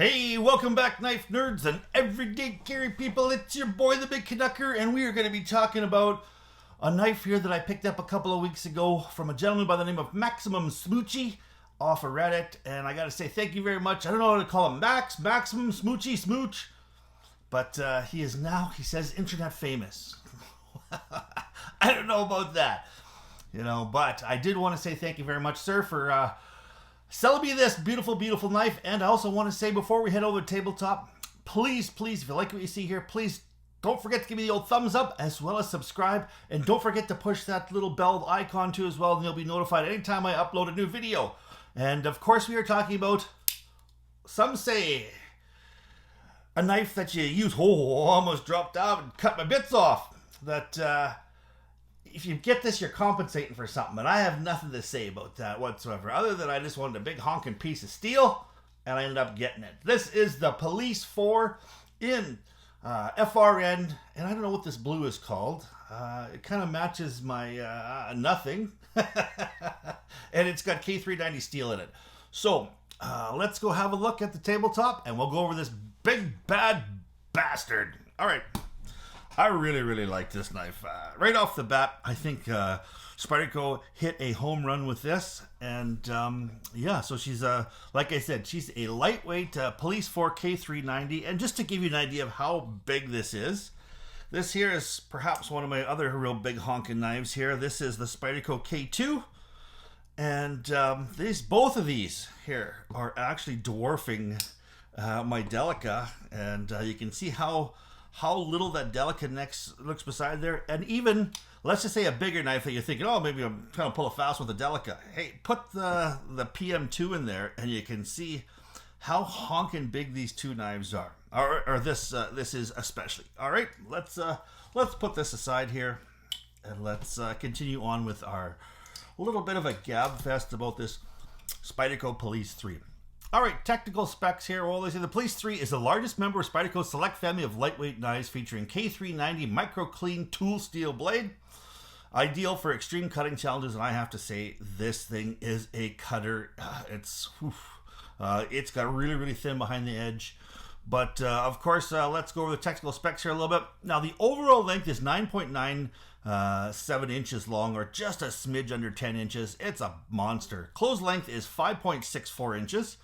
Hey, welcome back, knife nerds and everyday carry people. It's your boy, the Big Canucker, and we are going to be talking about a knife here that I picked up a couple of weeks ago from a gentleman by the name of Maximum Smoochy off of Reddit. And I got to say thank you very much. I don't know how to call him Maximum Smoochy Smooch, but he is now, he says, internet famous. I don't know about that, but I did want to say thank you very much, sir, for selling me this beautiful, beautiful knife. And I also want to say, before we head over to Tabletop, please, if you like what you see here, please don't forget to give me the old thumbs up, as well as subscribe. And don't forget to push that little bell icon too as well, and you'll be notified anytime I upload a new video. And of course, we are talking about, some say, a knife that you use, almost dropped out and cut my bits off. That, if you get this, you're compensating for something, and I have nothing to say about that whatsoever, other than I just wanted a big honking piece of steel, and I ended up getting it. This is the Police 4 in FRN, and I don't know what this blue is called. It kind of matches my nothing, and it's got K390 Steel in it. So let's go have a look at the Tabletop, and we'll go over this big bad bastard. All right. I really like this knife. Right off the bat, I think Spyderco hit a home run with this. And yeah, so she's, like I said, she's a lightweight Police 4 K390. And just to give you an idea of how big this here is perhaps one of my other real big honking knives here. This is the Spyderco K2. And both of these here are actually dwarfing my Delica. And you can see how little that Delica next looks beside there. And even, let's just say, a bigger knife that you're thinking, oh, maybe I'm trying to pull a fast with the Delica. Hey, put the PM2 in there, and you can see how honking big these two knives are. Or this is especially. All right, let's put this aside here, and let's continue on with our little bit of a gab fest about this Spyderco Police 3. All right, technical specs here. Well, they say the Police 3 is the largest member of Spyderco's select family of lightweight knives, featuring K390 micro clean tool steel blade, ideal for extreme cutting challenges. And I have to say, this thing is a cutter. It's got really thin behind the edge. But of course, let's go over the technical specs here a little bit. Now, the overall length is 9.97 inches long, or just a smidge under 10 inches. It's a monster. Close length is 5.64 inches.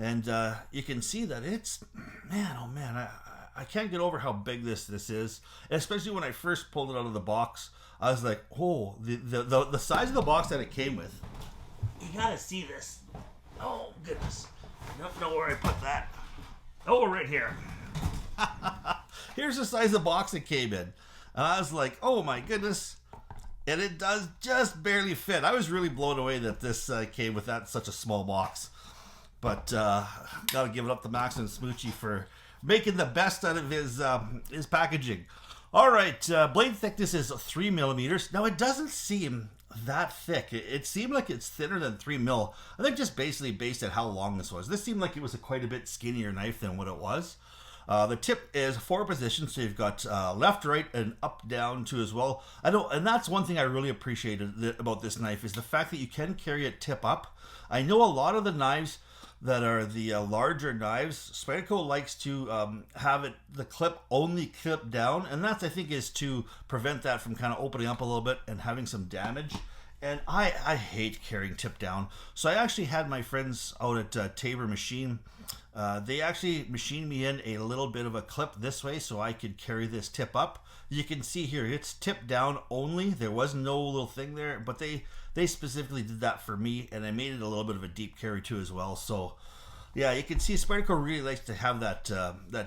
And you can see that it's, man, oh man, I can't get over how big this is. Especially when I first pulled it out of the box, I was like, oh, the size of the box that it came with. You gotta see this. Oh, goodness. I don't know where I put that. Oh, right here. Here's the size of the box it came in. And I was like, oh my goodness. And it does just barely fit. I was really blown away that this came with such a small box. But gotta give it up to Maximum Smoochy for making the best out of his packaging. All right, blade thickness is 3 millimeters. Now, it doesn't seem that thick. It seemed like it's thinner than 3 mil. I think just basically based on how long this was. This seemed like it was a quite a bit skinnier knife than what it was. The tip is 4 positions, so you've got left, right, and up, down too as well. I know, and that's one thing I really appreciated about this knife, is the fact that you can carry it tip up. I know a lot of the knives that are the larger knives, Spyderco likes to have the clip only clip down, and that's, I think, is to prevent that from kind of opening up a little bit and having some damage. And I hate carrying tip down, so I actually had my friends out at Tabor Machine. They actually machined me in a little bit of a clip this way so I could carry this tip up. You can see here, it's tip down only. There was no little thing there, but they specifically did that for me, and I made it a little bit of a deep carry too as well. So yeah, you can see Spyderco really likes to have that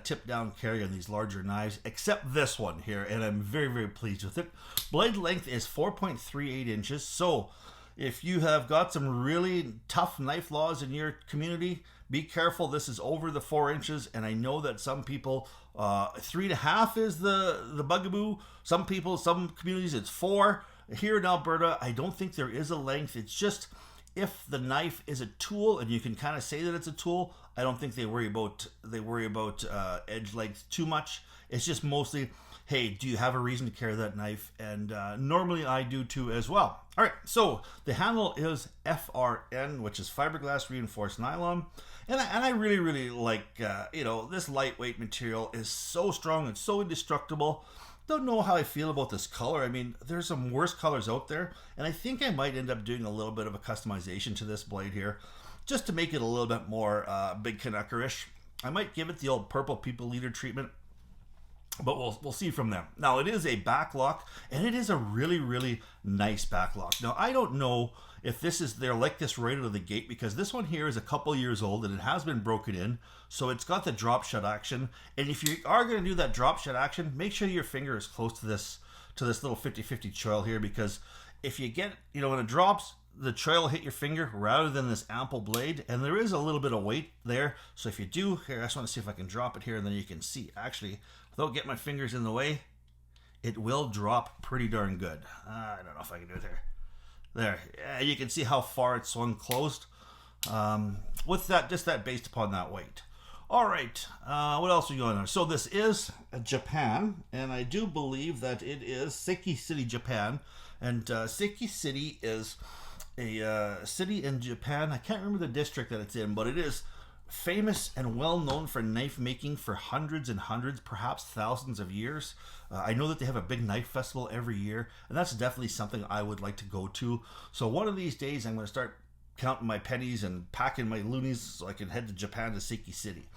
tip down carry on these larger knives, except this one here, and I'm very pleased with it. Blade length is 4.38 inches. So if you have got some really tough knife laws in your community, be careful. This is over the 4 inches, and I know that some people 3.5 is the bugaboo. Some communities it's 4. Here in Alberta, I don't think there is a length. It's just, if the knife is a tool, and you can kind of say that it's a tool, I don't think they worry about edge length too much. It's just mostly, hey, do you have a reason to carry that knife? And normally I do too as well. All right, so the handle is FRN, which is fiberglass reinforced nylon. And I really, really like, this lightweight material is so strong and so indestructible. Don't know how I feel about this color. I mean, there's some worse colors out there, and I think I might end up doing a little bit of a customization to this blade here, just to make it a little bit more Big Canucker-ish. I might give it the old purple people eater treatment, but we'll see from there. Now, it is a back lock, and it is a really, really nice back lock. Now, I don't know if they're like this right out of the gate, because this one here is a couple years old and it has been broken in, so it's got the drop shut action. And if you are going to do that drop shut action, make sure your finger is close to this little 50-50 choil here, because if you get, when it drops, the choil will hit your finger rather than this ample blade, and there is a little bit of weight there. So if you do, here, I just want to see if I can drop it here, and then you can see, actually, without getting my fingers in the way, it will drop pretty darn good. I don't know if I can do it there. There, yeah, you can see how far it swung closed with that, just that based upon that weight. All right, what else are we going on? So this is Japan, and I do believe that it is Seiki City, Japan. And Seiki City is a city in Japan. I can't remember the district that it's in, but it is famous and well known for knife making for hundreds and hundreds, perhaps thousands of years. I know that they have a big knife festival every year, and that's definitely something I would like to go to. So one of these days I'm going to start counting my pennies and packing my loonies so I can head to Japan to Seiki City.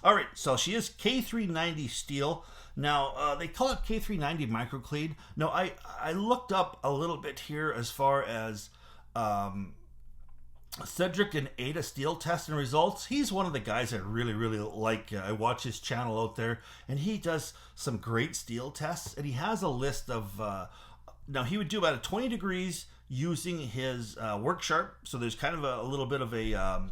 All right, so she is K390 Steel. Now, they call it K390 microcleat. Now, I looked up a little bit here as far as Cedric and Ada Steel test and results. He's one of the guys I really, really like. I watch his channel out there, and he does some great steel tests, and he has a list of, now he would do about a 20 degrees using his work sharp, so there's kind of a little bit of a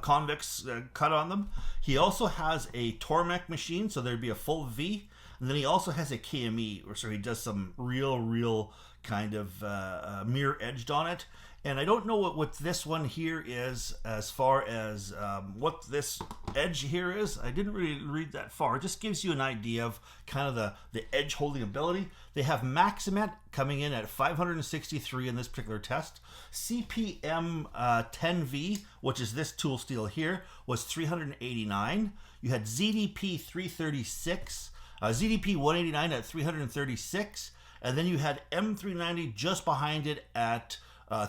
convex cut on them. He also has a Tormek machine, so there'd be a full V, and then he also has a KME, so he does some real kind of mirror edged on it. And I don't know what this one here is as far as what this edge here is. I didn't really read that far. It just gives you an idea of kind of the edge holding ability. They have Maximet coming in at 563 in this particular test. CPM 10V, which is this tool steel here, was 389. You had ZDP 336, ZDP 189 at 336, and then you had M390 just behind it at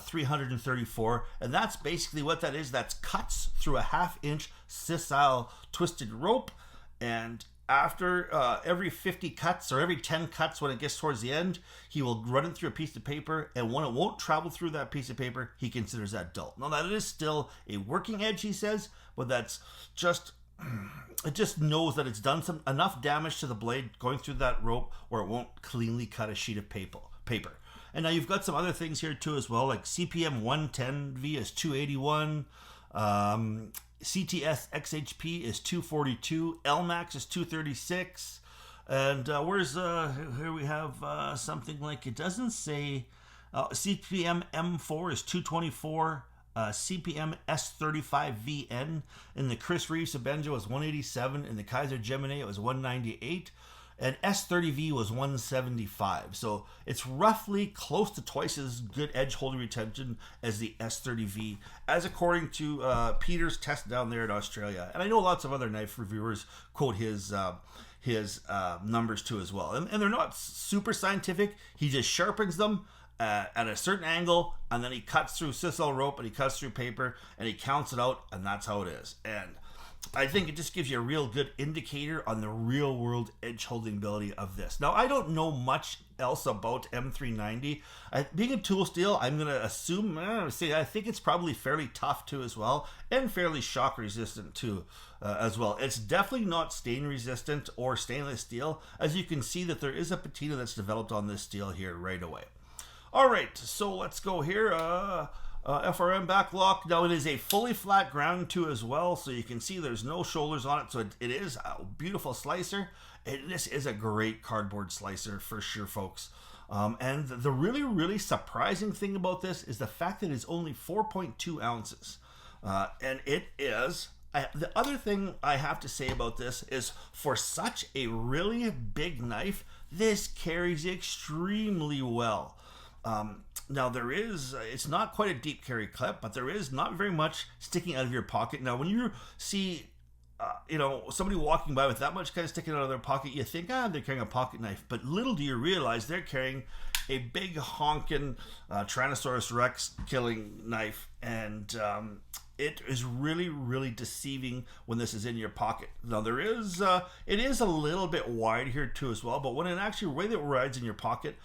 334, and that's basically what that is. That's cuts through a 1/2 inch sisal twisted rope, and after every 50 cuts or every 10 cuts, when it gets towards the end, he will run it through a piece of paper, and when it won't travel through that piece of paper, he considers that dull. Now, that is still a working edge, he says, but that's just, it just knows that it's done enough damage to the blade going through that rope where it won't cleanly cut a sheet of paper. And now you've got some other things here too as well, like CPM 110V is 281, CTS XHP is 242, LMAX is 236, and here we have something like, it doesn't say, CPM M4 is 224, CPM S35VN, in the Chris Reeves Benja was 187, in the Kaiser Gemini it was 198, and S30V was 175. So it's roughly close to twice as good edge holding retention as the S30V, as according to Peter's test down there in Australia. And I know lots of other knife reviewers quote his numbers too as well. And they're not super scientific. He just sharpens them at a certain angle, and then he cuts through sisal rope, and he cuts through paper, and he counts it out, and that's how it is. And I think it just gives you a real good indicator on the real world edge holding ability of this. Now, I don't know much else about M390. Being a tool steel, I'm going to assume, I think it's probably fairly tough too as well, and fairly shock resistant too as well. It's definitely not stain resistant or stainless steel, as you can see that there is a patina that's developed on this steel here right away. All right, so let's go here. FRM back lock. Now it is a fully flat ground too as well, so you can see there's no shoulders on it, so it is a beautiful slicer. This is a great cardboard slicer for sure, folks. And the really, really surprising thing about this is the fact that it's only 4.2 ounces. And it is... the other thing I have to say about this is for such a really big knife, this carries extremely well. Now there is, it's not quite a deep carry clip, but there is not very much sticking out of your pocket. Now when you see, somebody walking by with that much kind of sticking out of their pocket, you think, they're carrying a pocket knife. But little do you realize they're carrying a big honking Tyrannosaurus Rex killing knife. And it is really, really deceiving when this is in your pocket. Now there is, it is a little bit wide here too as well, but when it actually, the way that it rides in your pocket,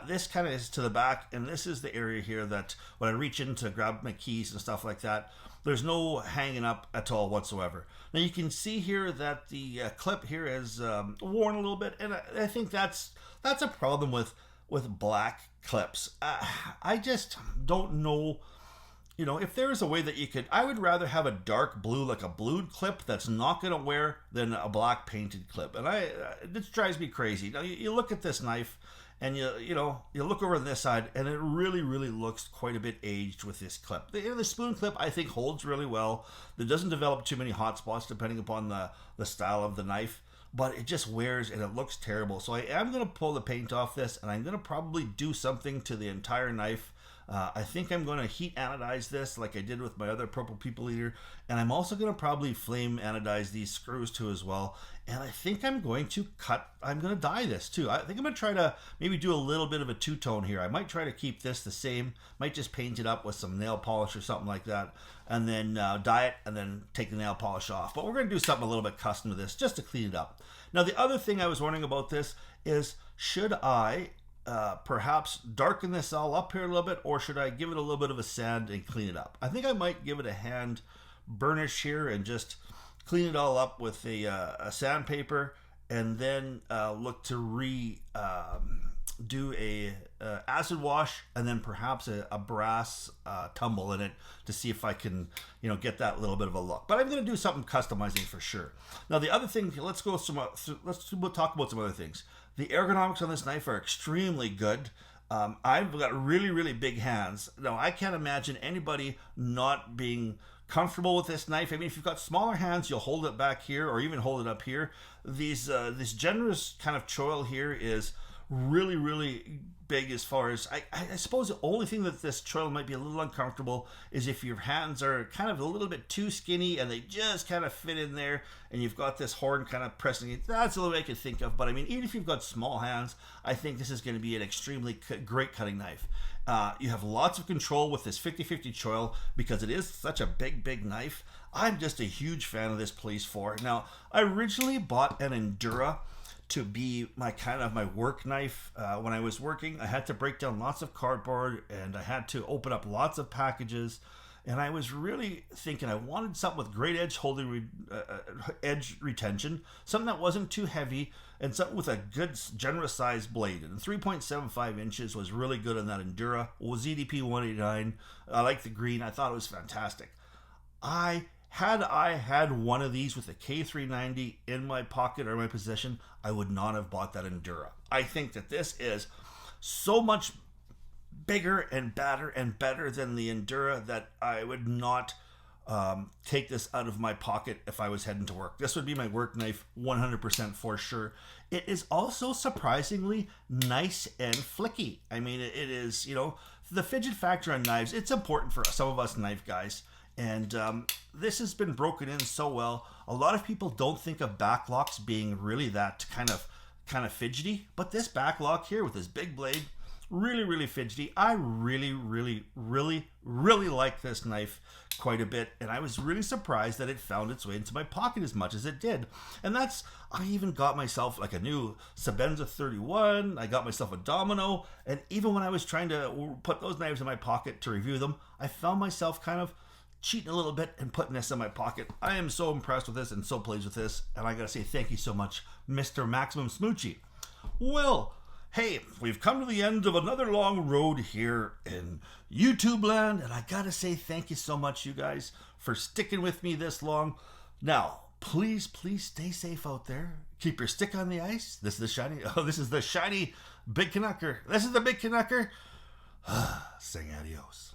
this kind of is to the back, and this is the area here that when I reach in to grab my keys and stuff like that, there's no hanging up at all whatsoever. Now you can see here that the clip here is worn a little bit, and I think that's a problem with black clips. I just don't know. If there is a way that you could, I would rather have a dark blue, like a blued clip that's not going to wear than a black painted clip. And this drives me crazy. Now you look at this knife and you look over on this side and it really, really looks quite a bit aged with this clip. The spoon clip I think holds really well. It doesn't develop too many hot spots depending upon the style of the knife, but it just wears and it looks terrible. So I am going to pull the paint off this, and I'm going to probably do something to the entire knife. I think I'm going to heat anodize this like I did with my other Purple People Eater, and I'm also going to probably flame anodize these screws too as well. And I think I'm going to dye this too. I think I'm going to try to maybe do a little bit of a two-tone here. I might try to keep this the same, might just paint it up with some nail polish or something like that, and then dye it and then take the nail polish off. But we're going to do something a little bit custom to this just to clean it up. Now the other thing I was wondering about this is, should I perhaps darken this all up here a little bit, or should I give it a little bit of a sand and clean it up? I think I might give it a hand burnish here and just clean it all up with a sandpaper, and then look to do a acid wash, and then perhaps a brass tumble in it to see if I can get that little bit of a look. But I'm going to do something customizing for sure. Now the other thing, let's talk about some other things. The ergonomics on this knife are extremely good. I've got really, really big hands. Now, I can't imagine anybody not being comfortable with this knife. I mean, if you've got smaller hands, you'll hold it back here or even hold it up here. This generous kind of choil here is really, really big as far as, I suppose the only thing that this choil might be a little uncomfortable is if your hands are kind of a little bit too skinny and they just kind of fit in there and you've got this horn kind of pressing it. That's the only way I can think of. But I mean, even if you've got small hands, I think this is going to be an extremely great cutting knife. You have lots of control with this 50-50 choil because it is such a big knife. I'm just a huge fan of this Police 4. Now, I originally bought an Endura to be my work knife. When I was working, I had to break down lots of cardboard and I had to open up lots of packages, and I was really thinking I wanted something with great edge retention, something that wasn't too heavy, and something with a good generous sized blade. And 3.75 inches was really good on that Endura. It was ZDP 189. I like the green. I thought it was fantastic. Had I had one of these with a K390 in my pocket or in my possession, I would not have bought that Endura. I think that this is so much bigger and better than the Endura that I would not take this out of my pocket if I was heading to work. This would be my work knife 100% for sure. It is also surprisingly nice and flicky. I mean, it is, the fidget factor on knives, it's important for some of us knife guys. And this has been broken in so well. A lot of people don't think of backlocks being really that kind of fidgety, but this backlock here with this big blade, really fidgety. I really like this knife quite a bit, and I was really surprised that it found its way into my pocket as much as it did. And I even got myself like a new Sabenza 31. I got myself a Domino, and even when I was trying to put those knives in my pocket to review them, I found myself kind of cheating a little bit and putting this in my pocket. I am so impressed with this and so pleased with this, and I gotta say thank you so much, Mr. Maximum Smoochie. Well, hey, we've come to the end of another long road here in YouTube land, and I gotta say thank you so much, you guys, for sticking with me this long. Now, please stay safe out there. Keep your stick on the ice. This is the shiny Big Canucker. This is the Big Canucker. Saying adios.